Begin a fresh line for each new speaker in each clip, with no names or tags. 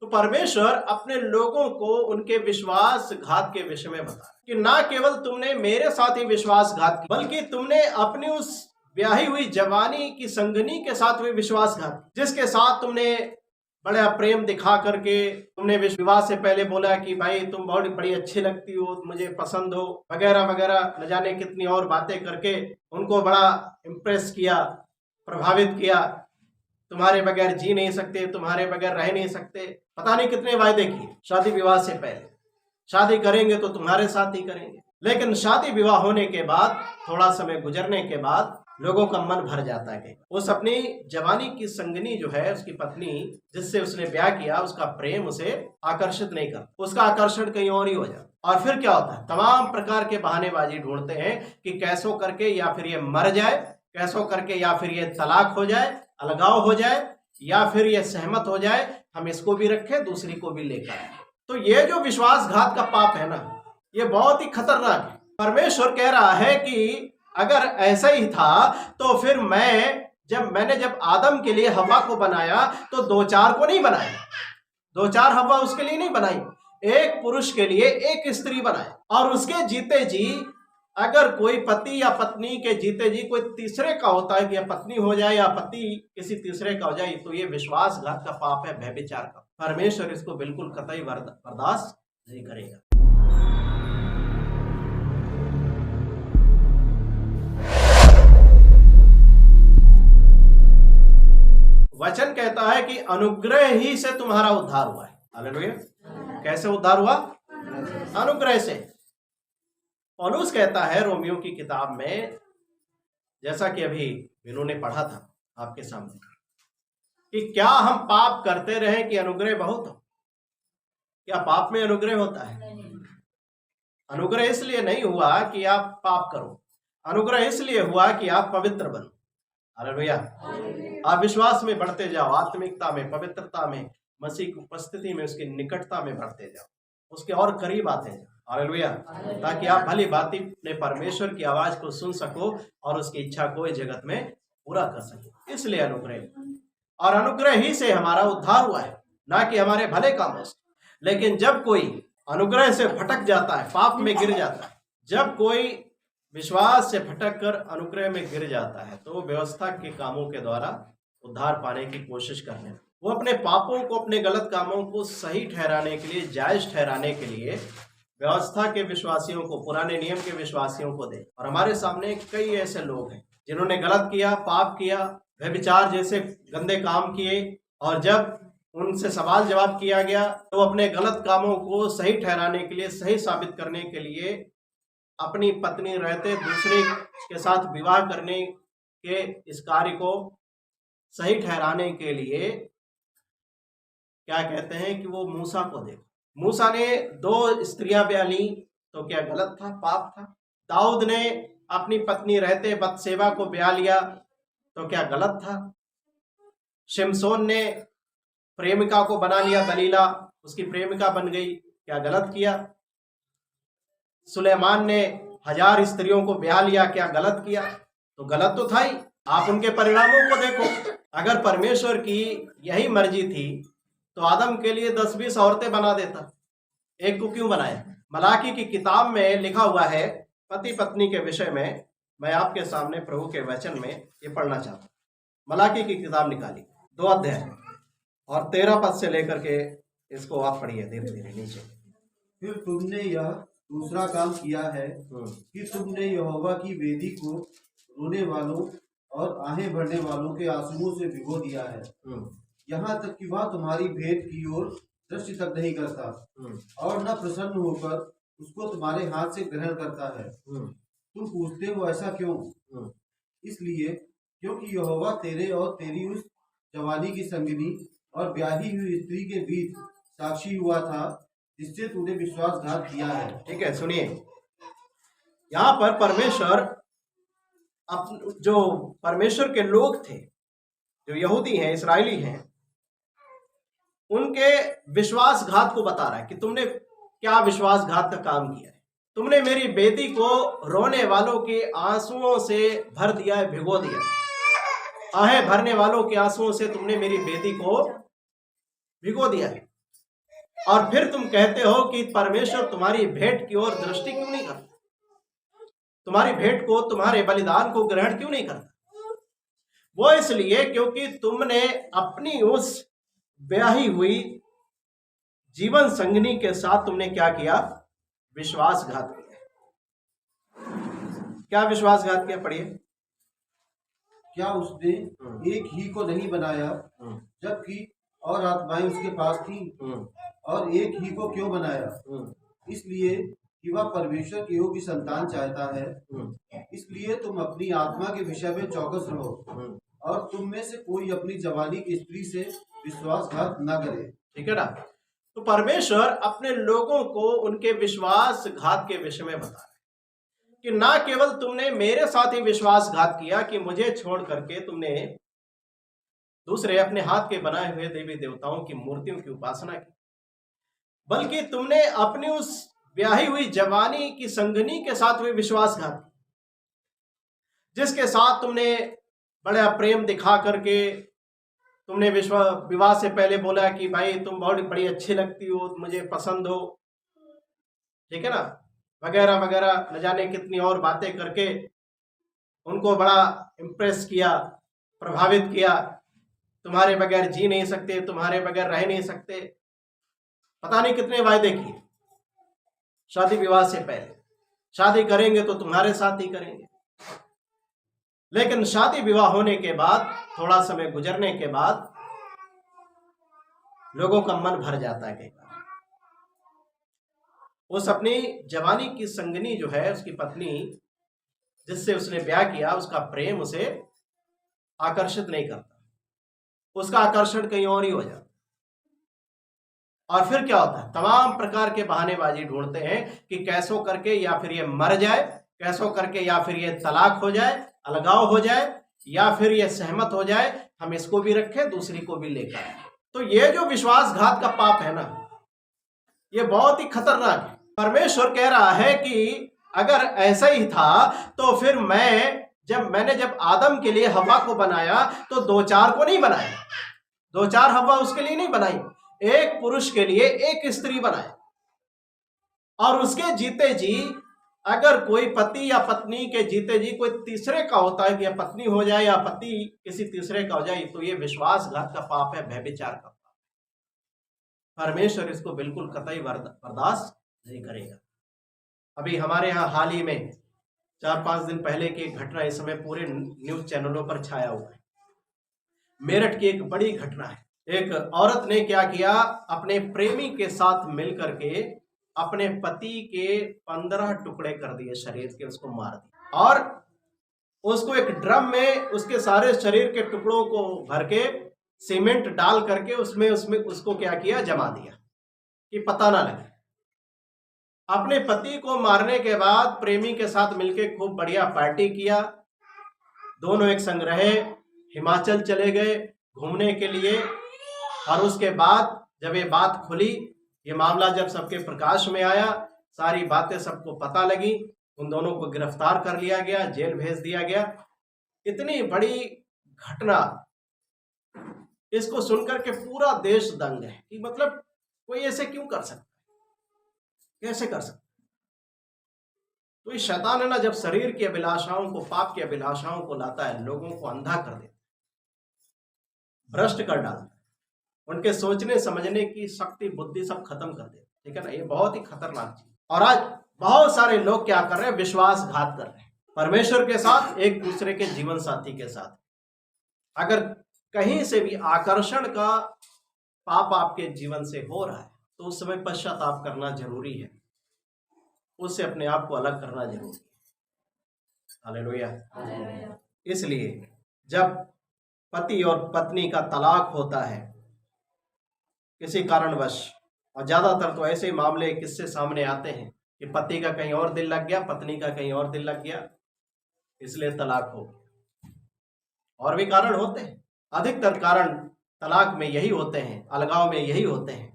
परमेश्वर अपने लोगों को उनके विश्वासघात के विषय में बता कि ना केवल तुमने मेरे साथ ही विश्वासघात किया, बल्कि तुमने अपनी उस ब्याही हुई जवानी की संगनी के साथ भी विश्वासघात किया, जिसके साथ तुमने बड़ा प्रेम दिखा करके तुमने विवाह से पहले बोला कि भाई तुम बहुत बड़ी अच्छी लगती हो, मुझे पसंद हो, वगैरह वगैरह, न जाने कितनी और बातें करके उनको बड़ा इम्प्रेस किया, प्रभावित किया। तुम्हारे बगैर जी नहीं सकते, तुम्हारे बगैर रह नहीं सकते, पता नहीं कितने वायदे किए शादी विवाह से पहले। शादी करेंगे तो तुम्हारे साथ ही करेंगे। लेकिन शादी विवाह होने के बाद, थोड़ा समय गुजरने के बाद लोगों का मन भर जाता है। उस अपनी जवानी की संगनी जो है, उसकी पत्नी जिससे उसने ब्याह किया, उसका प्रेम उसे आकर्षित नहीं करता, उसका आकर्षण कहीं और ही हो जाता। और फिर क्या होता है, तमाम प्रकार के बहानेबाजी ढूंढते हैं कि कैसो करके या फिर ये मर जाए, कैसो करके या फिर ये तलाक हो जाए, अलगाव हो जाए, या फिर ये सहमत हो जाए, हम इसको भी रखें दूसरी को भी लेकर आए। तो ये जो विश्वासघात का पाप है ना, ये बहुत ही खतरनाक है। परमेश्वर कह रहा है कि अगर ऐसा ही था तो फिर मैंने जब आदम के लिए हवा को बनाया तो 2-4 को नहीं बनाया, 2-4 हवा उसके लिए नहीं बनाई, एक पुरुष के लिए एक स्त्री बनाई। और उसके जीते जी अगर कोई पति या पत्नी के जीते जी कोई तीसरे का होता है, या पत्नी हो जाए या पति किसी तीसरे का हो जाए, तो ये विश्वासघात का पाप है, व्यभिचार का। परमेश्वर इसको बिल्कुल कतई बर्दाश्त नहीं करेगा। वचन कहता है कि अनुग्रह ही से तुम्हारा उद्धार हुआ है। हालेलुया। कैसे उद्धार हुआ? अनुग्रह से। पौलुस कहता है रोमियो की किताब में, जैसा कि अभी इन्होंने पढ़ा था आपके सामने, कि क्या हम पाप करते रहे कि अनुग्रह बहुत हो? क्या पाप में अनुग्रह होता है? अनुग्रह इसलिए नहीं हुआ कि आप पाप करो, अनुग्रह इसलिए हुआ कि आप पवित्र बनो। हालेलुया। आप विश्वास में बढ़ते जाओ, आत्मिकता में, पवित्रता में, मसीह की उपस्थिति में, उसकी निकटता में बढ़ते जाओ, उसके और करीब आते जाओ। हालेलुया। ताकि आप भली भांति अपने परमेश्वर की आवाज को सुन सको और उसकी इच्छा को इस जगत में पूरा कर सको। इसलिए अनुग्रह, और अनुग्रह ही से हमारा उद्धार हुआ है, ना कि हमारे भले कामों से। लेकिन जब कोई अनुग्रह से भटक जाता है, पाप में गिर जाता है, जब कोई विश्वास से भटक कर अनुग्रह में गिर जाता है, तो व्यवस्था के कामों के द्वारा उद्धार पाने की कोशिश करने, वो अपने पापों को, अपने गलत कामों को सही ठहराने के लिए, जायज ठहराने के लिए व्यवस्था के विश्वासियों को, पुराने नियम के विश्वासियों को दे। और हमारे सामने कई ऐसे लोग हैं जिन्होंने गलत किया, पाप किया, व्यभिचार जैसे गंदे काम किए, और जब उनसे सवाल जवाब किया गया तो अपने गलत कामों को सही ठहराने के लिए, सही साबित करने के लिए, अपनी पत्नी रहते दूसरे के साथ विवाह करने के इस कार्य को सही ठहराने के लिए क्या कहते हैं कि वो मूसा को देखो। मूसा ने 2 स्त्रियां ब्याह ली, तो क्या गलत था? पाप था। दाऊद ने अपनी पत्नी रहते बतसेबा को ब्याह लिया, तो क्या गलत था? शिमशोन ने प्रेमिका को बना लिया, दलीला उसकी प्रेमिका बन गई, क्या गलत किया? सुलेमान ने 1000 स्त्रियों को ब्याह लिया, क्या गलत किया? तो गलत तो था ही। आप उनके परिणामों को देखो। अगर परमेश्वर की यही मर्जी थी तो आदम के लिए 10-20 औरतें बना देता, एक को क्यों बनाया? मलाकी की किताब में लिखा हुआ है पति पत्नी के विषय में। मैं आपके सामने प्रभु के वचन में ये पढ़ना चाहता हूँ। मलाकी की किताब निकाली, 2 अध्याय और 13 पद से लेकर के इसको आप पढ़िए धीरे धीरे नीचे।
फिर तुमने यह दूसरा काम किया है कि तुमने यहोवा की वेदी को रोने वालों और आहें भरने वालों के आंसुओं से भिगो दिया है, यहाँ तक कि वह तुम्हारी भेंट की ओर दृष्टि तक नहीं करता, और न प्रसन्न होकर उसको तुम्हारे हाथ से ग्रहण करता है। तुम पूछते हो ऐसा क्यों? इसलिए क्योंकि यहोवा तेरे और तेरी उस जवानी की संगिनी और ब्याही हुई स्त्री के बीच साक्षी हुआ था, जिससे तूने विश्वासघात किया है।
ठीक है, सुनिए, यहाँ पर परमेश्वर जो परमेश्वर के लोग थे, जो यहूदी हैं, इस्राएली हैं, उनके विश्वासघात को बता रहा है कि तुमने क्या विश्वासघात का काम किया है। तुमने मेरी बेटी को रोने वालों के आंसुओं से भर दिया है, भिगो दिया। आहें भरने वालों के आंसुओं से तुमने मेरी बेटी को भिगो दिया है। और फिर तुम कहते हो कि परमेश्वर तुम्हारी भेंट की ओर दृष्टि क्यों नहीं करता, तुम्हारी भेंट को, तुम्हारे बलिदान को ग्रहण क्यों नहीं करता। वो इसलिए क्योंकि तुमने अपनी उस ब्याही हुई जीवन संगनी के साथ तुमने क्या किया, विश्वासघात किया। क्या विश्वासघात किया, पढ़िए।
क्या उसने एक ही को नहीं बनाया, जबकि और आत्माएं उसके पास थी, और एक ही को क्यों बनाया, इसलिए कि वह परमेश्वर की योग्य संतान चाहता है। इसलिए तुम अपनी आत्मा के विषय में चौकस रहो, और तुम में से कोई अपनी जवानी की स्त्री से विश्वासघात न करे। ठीक है ना।
तो परमेश्वर अपने लोगों को उनके विश्वासघात के विषय में बता रहे कि ना केवल तुमने मेरे साथ ही विश्वासघात किया कि मुझे छोड़ करके तुमने दूसरे अपने हाथ के बनाए हुए देवी देवताओं की मूर्तियों की उपासना की, बल्कि तुमने अपनी उस ब्याही हुई जवानी की संगनी के साथ भी विश्वासघात किया, जिसके साथ तुमने बड़ा प्रेम दिखा करके तुमने विवाह से पहले बोला कि भाई तुम बहुत बड़ी अच्छी लगती हो, मुझे पसंद हो, ठीक है ना, वगैरह वगैरह, न जाने कितनी और बातें करके उनको बड़ा इम्प्रेस किया, प्रभावित किया। तुम्हारे बगैर जी नहीं सकते, तुम्हारे बगैर रह नहीं सकते, पता नहीं कितने वायदे किए शादी विवाह से पहले। शादी करेंगे तो तुम्हारे साथ ही करेंगे। लेकिन शादी विवाह होने के बाद, थोड़ा समय गुजरने के बाद, लोगों का मन भर जाता है। कई बार उस अपनी जवानी की संगनी जो है, उसकी पत्नी जिससे उसने ब्याह किया, उसका प्रेम उसे आकर्षित नहीं करता, उसका आकर्षण कहीं और ही हो जाता। और फिर क्या होता है, तमाम प्रकार के बहानेबाजी ढूंढते हैं कि कैसों करके या फिर ये मर जाए, कैसों करके या फिर ये तलाक हो जाए, अलगाव हो जाए, या फिर ये सहमत हो जाए, हम इसको भी रखें दूसरी को भी लेकर आए। तो ये जो विश्वासघात का पाप है ना, ये बहुत ही खतरनाक है। परमेश्वर कह रहा है कि अगर ऐसा ही था तो फिर मैंने जब आदम के लिए हवा को बनाया तो 2-4 को नहीं बनाया, 2-4 हवा उसके लिए नहीं बनाई, एक पुरुष के लिए एक स्त्री बनाए। और उसके जीते जी अगर कोई पति या पत्नी के जीते जी कोई तीसरे का होता है, या पत्नी हो जाए या पति किसी तीसरे का हो जाए, तो ये विश्वासघात का पाप है, व्यभिचार का पाप। परमेश्वर इसको बिल्कुल कतई बर्दाश्त नहीं करेगा। अभी हमारे यहाँ हाल ही में 4-5 दिन पहले की एक घटना इस समय पूरे न्यूज चैनलों पर छाया हुआ है। मेरठ की एक बड़ी घटना है। एक औरत ने क्या किया, अपने प्रेमी के साथ मिलकर के अपने पति के 15 टुकड़े कर दिए शरीर के, उसको मार दिया और उसको एक ड्रम में उसके सारे शरीर के टुकड़ों को भर के सीमेंट डाल करके उसमें उसको क्या किया, जमा दिया कि पता ना लगे। अपने पति को मारने के बाद प्रेमी के साथ मिलके खूब बढ़िया पार्टी किया, दोनों एक संग रहे, हिमाचल चले गए घूमने के लिए। और उसके बाद जब ये बात खुली, ये मामला जब सबके प्रकाश में आया, सारी बातें सबको पता लगी, उन दोनों को गिरफ्तार कर लिया गया, जेल भेज दिया गया। इतनी बड़ी घटना, इसको सुनकर के पूरा देश दंग है कि मतलब कोई ऐसे क्यों कर सकता है, कैसे कर सकता। तो इस शैतान है ना, जब शरीर की अभिलाषाओं को, पाप की अभिलाषाओं को लाता है, लोगों को अंधा कर देता है, भ्रष्ट कर डालता है, उनके सोचने समझने की शक्ति, बुद्धि सब खत्म कर देता है। ठीक है ना, ये बहुत ही खतरनाक चीज। और आज बहुत सारे लोग क्या कर रहे हैं, विश्वासघात कर रहे हैं परमेश्वर के साथ, एक दूसरे के जीवन साथी के साथ। अगर कहीं से भी आकर्षण का पाप आपके जीवन से हो रहा है तो उस समय पश्चाताप करना जरूरी है, उससे अपने आप को अलग करना जरूरी है। हालेलुया। इसलिए जब पति और पत्नी का तलाक होता है किसी कारणवश, और ज्यादातर तो ऐसे मामले किससे सामने आते हैं कि पति का कहीं और दिल लग गया, पत्नी का कहीं और दिल लग गया, इसलिए तलाक हो गया। और भी कारण होते हैं, अधिकतर कारण तलाक में यही होते हैं, अलगाव में यही होते हैं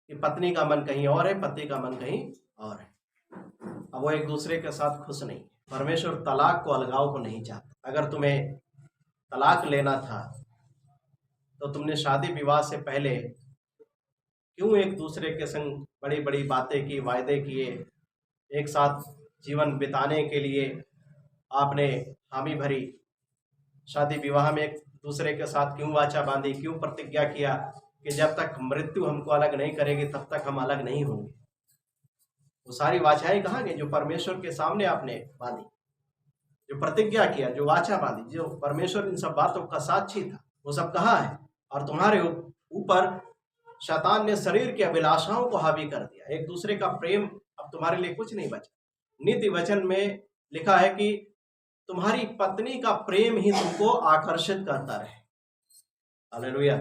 कि पत्नी का मन कहीं और है, पति का मन कहीं और है, अब वो एक दूसरे के साथ खुश नहीं। परमेश्वर तलाक को, अलगाव को नहीं चाहता। अगर तुम्हें तलाक लेना था तो तुमने शादी विवाह से पहले क्यों एक दूसरे के संग बड़ी बड़ी बातें की, वायदे किए, एक साथ जीवन बिताने के लिए आपने हामी भरी, शादी विवाह में एक दूसरे के साथ क्यों वाचा बांधी, क्यों प्रतिज्ञा किया कि जब तक मृत्यु हमको अलग नहीं करेगी तब तक हम अलग नहीं होंगे। वो सारी वाचाएं कहाँ गई जो परमेश्वर के सामने आपने बांधी, जो प्रतिज्ञा किया, जो वाचा बांधी, जो परमेश्वर इन सब बातों का साक्षी था, वो सब कहाँ है? और तुम्हारे ऊपर शैतान ने शरीर की अभिलाषाओं को हावी कर दिया। एक दूसरे का प्रेम अब तुम्हारे लिए कुछ नहीं बचा। नीति वचन में लिखा है कि तुम्हारी पत्नी का प्रेम ही तुमको आकर्षित करता रहे। हालेलुया।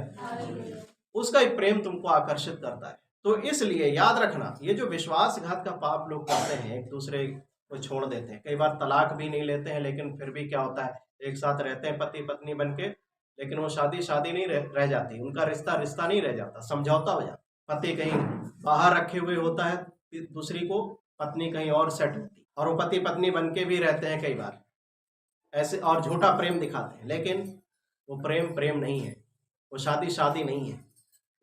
उसका ही प्रेम तुमको आकर्षित करता है। तो इसलिए याद रखना, ये जो विश्वासघात का पाप लोग करते हैं, एक दूसरे को छोड़ देते हैं, कई बार तलाक भी नहीं लेते हैं, लेकिन फिर भी क्या होता है, एक साथ रहते हैं पति पत्नी बन के, लेकिन वो शादी नहीं रह जाती, उनका रिश्ता नहीं रह जाता, समझौता हो जाता। पति कहीं बाहर रखे हुए होता है दूसरी को, पत्नी कहीं और सेट होती, और वो पति पत्नी बन के भी रहते हैं कई बार ऐसे, और झूठा प्रेम दिखाते हैं, लेकिन वो प्रेम नहीं है, वो शादी नहीं है,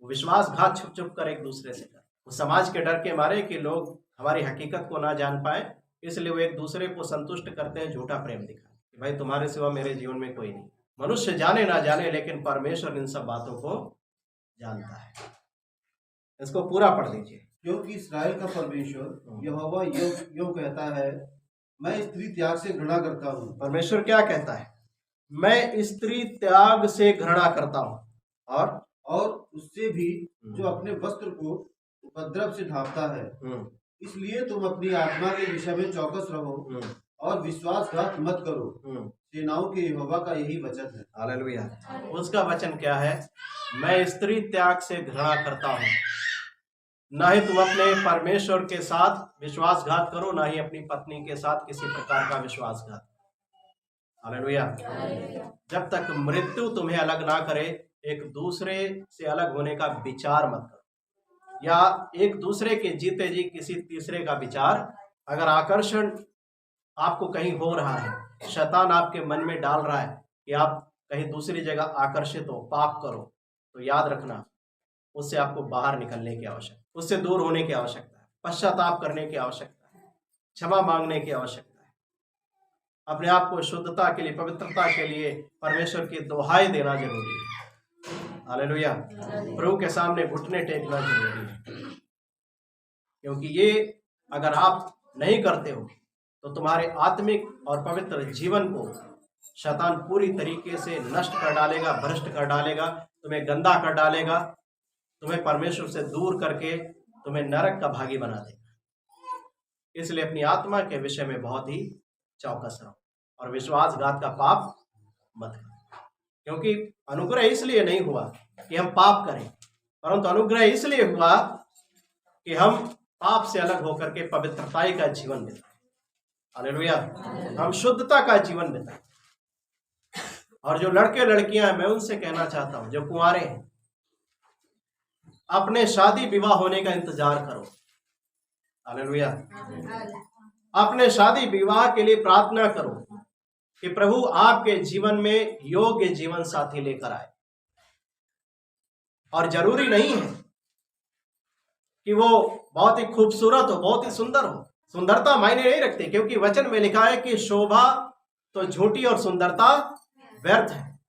वो विश्वासघात छुप कर एक दूसरे से कर, वो समाज के डर के मारे कि लोग हमारी हकीकत को ना जान पाए, इसलिए वो एक दूसरे को संतुष्ट करते हैं झूठा प्रेम दिखा कि भाई तुम्हारे सिवा मेरे जीवन में कोई नहीं। मनुष्य जाने ना जाने, लेकिन परमेश्वर इन सब बातों को जानता है। इसको पूरा पढ़ लीजिए।
क्योंकि इस्राएल का परमेश्वर यहोवा यूं कहता है, मैं स्त्री त्याग से घृणा करता हूँ।
परमेश्वर क्या कहता है? मैं स्त्री त्याग से घृणा करता हूँ,
और उससे भी जो अपने वस्त्र को उपद्रव से ढांपता है। इसलिए तुम अपनी आत्मा के विषय में चौकस रहो और विश्वासघात मत करो। सेनाओं के यहोवा का यही वचन है।
हालेलुया। उसका वचन क्या है? मैं स्त्री त्याग से घृणा करता हूँ। ना ही तुम अपने परमेश्वर के साथ विश्वासघात करो, ना ही अपनी पत्नी के साथ किसी प्रकार का विश्वासघात। हालेलुया। जब तक मृत्यु तुम्हें अलग ना करे, एक दूसरे से अलग होने का विचार मत करो, या एक दूसरे के जीते जी किसी तीसरे का विचार। अगर आकर्षण आपको कहीं हो रहा है, शैतान आपके मन में डाल रहा है कि आप कहीं दूसरी जगह आकर्षित हो, पाप करो, तो याद रखना उससे आपको बाहर निकलने की आवश्यकता, उससे दूर होने की आवश्यकता है, पश्चाताप करने की आवश्यकता है, क्षमा मांगने की आवश्यकता है, अपने आप को शुद्धता के लिए, पवित्रता के लिए परमेश्वर की दुहाई देना जरूरी है। हालेलुया। प्रभु के सामने घुटने टेकना जरूरी है, क्योंकि ये अगर आप नहीं करते हो तो तुम्हारे आत्मिक और पवित्र जीवन को शैतान पूरी तरीके से नष्ट कर डालेगा, भ्रष्ट कर डालेगा, तुम्हें गंदा कर डालेगा, तुम्हें परमेश्वर से दूर करके तुम्हें नरक का भागी बना देगा। इसलिए अपनी आत्मा के विषय में बहुत ही चौकस रहो और विश्वासघात का पाप मत करो, क्योंकि अनुग्रह इसलिए नहीं हुआ कि हम पाप करें, परंतु अनुग्रह इसलिए हुआ कि हम पाप से अलग होकर के पवित्रताई का जीवन बिताएं। हालेलुया। हम शुद्धता का जीवन बिताएं। और जो लड़के लड़कियां हैं, मैं उनसे कहना चाहता हूं, जो कुंवारे हैं, अपने शादी विवाह होने का इंतजार करो। हालेलुया। अपने शादी विवाह के लिए प्रार्थना करो कि प्रभु आपके जीवन में योग्य जीवन साथी लेकर आए। और जरूरी नहीं है कि वो बहुत ही खूबसूरत हो, बहुत ही सुंदर हो। सुंदरता मायने नहीं रखती, क्योंकि वचन में लिखा है कि शोभा तो झूठी और सुंदरता व्यर्थ है।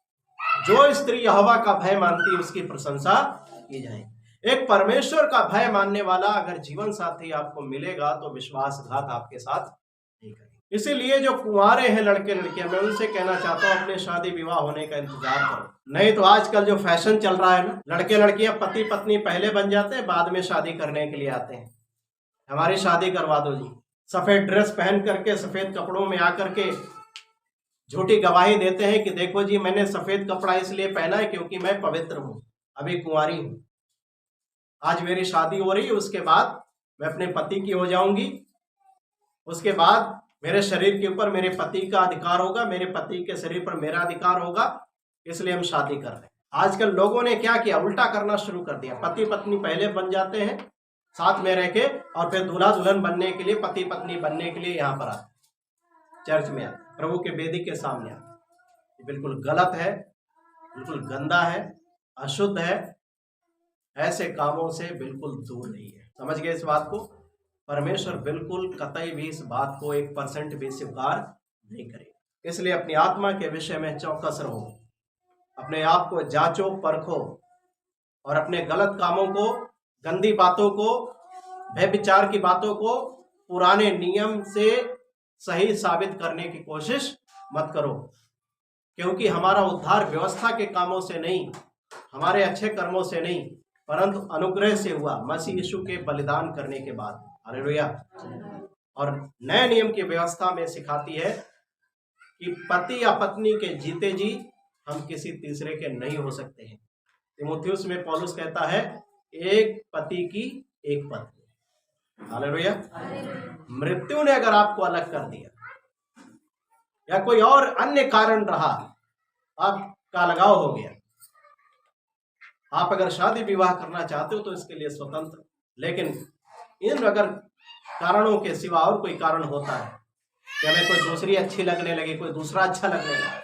जो स्त्री यहोवा का भय मानती है उसकी प्रशंसा की जाएगी। एक परमेश्वर का भय मानने वाला अगर जीवन साथी आपको मिलेगा तो विश्वासघात आपके साथ नहीं करेगा। इसीलिए जो कुंवारे हैं, लड़के लड़कियां, मैं उनसे कहना चाहता हूं, अपने शादी विवाह होने का इंतजार करो। नहीं तो आजकल जो फैशन चल रहा है ना, लड़के लड़कियां पति पत्नी पहले बन जाते हैं, बाद में शादी करने के लिए आते हैं, हमारी शादी करवा दो जी। सफेद ड्रेस पहन करके, सफेद कपड़ों में आकर के झूठी गवाही देते हैं कि देखो जी, मैंने सफेद कपड़ा इसलिए पहना है क्योंकि मैं पवित्र हूं, अभी कुंवारी हूं, आज मेरी शादी हो रही है, उसके बाद मैं अपने पति की हो जाऊंगी, उसके बाद मेरे शरीर के ऊपर मेरे पति का अधिकार होगा, मेरे पति के शरीर पर मेरा अधिकार होगा, इसलिए हम शादी कर रहे हैं। आजकल लोगों ने क्या किया, उल्टा करना शुरू कर दिया। पति पत्नी पहले बन जाते हैं साथ में रह के, और फिर दूल्हा दुल्हन बनने के लिए, पति पत्नी बनने के लिए यहाँ पर आते, चर्च में आते, प्रभु के वेदी के सामने आते। ये बिल्कुल गलत है, बिल्कुल गंदा है, अशुद्ध है। ऐसे कामों से बिल्कुल दूर नहीं है। समझ गए इस बात को? परमेश्वर बिल्कुल कतई भी इस बात को 1% भी स्वीकार नहीं करेगा। इसलिए अपनी आत्मा के विषय में चौकस रहो, अपने आप को जांचो परखो और अपने गलत कामों को, गंदी बातों को, व्यभिचार की बातों को पुराने नियम से सही साबित करने की कोशिश मत करो, क्योंकि हमारा उद्धार व्यवस्था के कामों से नहीं, हमारे अच्छे कर्मों से नहीं, परंतु अनुग्रह से हुआ मसीह यीशु के बलिदान करने के बाद। हालेलुया। और नए नियम की व्यवस्था में सिखाती है कि पति या पत्नी के जीते जी हम किसी तीसरे के नहीं हो सकते हैं। तीमुथियुस में पौलुस कहता है एक पति की एक पत्नी। हालेलुया। मृत्यु ने अगर आपको अलग कर दिया या कोई और अन्य कारण रहा, आपका लगाव हो गया, आप अगर शादी विवाह करना चाहते हो तो इसके लिए स्वतंत्र, लेकिन इन अगर कारणों के सिवा और कोई कारण होता है कि हमें कोई दूसरी अच्छी लगने लगी, कोई दूसरा अच्छा लगने लगा,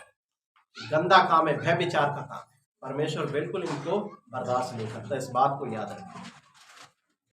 गंदा काम है, व्यभिचार का काम है, परमेश्वर बिल्कुल इनको बर्दाश्त नहीं करता। इस बात को याद रखें।